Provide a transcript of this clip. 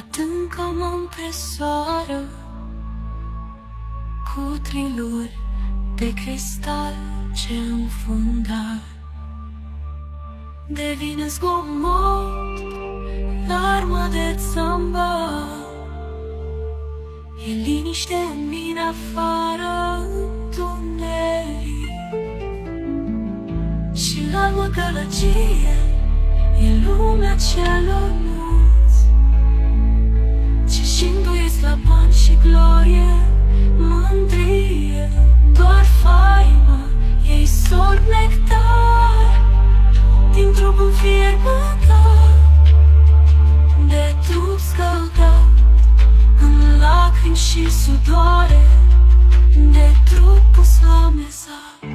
adâncă mă împresoară cu triluri de cristal ce înfundă. Devine zgomot, larmă de țambă. E liniște în mine afară, întuneric. Și larmă gălăgie, e lumea celor mulți ce și-nduiesc la bani și glorie, mândrie, doar faimă. Ei sorb nectar din trup înfierbântat, de trup scăldat în lacrimi și sudoare, de trup pus la mezar.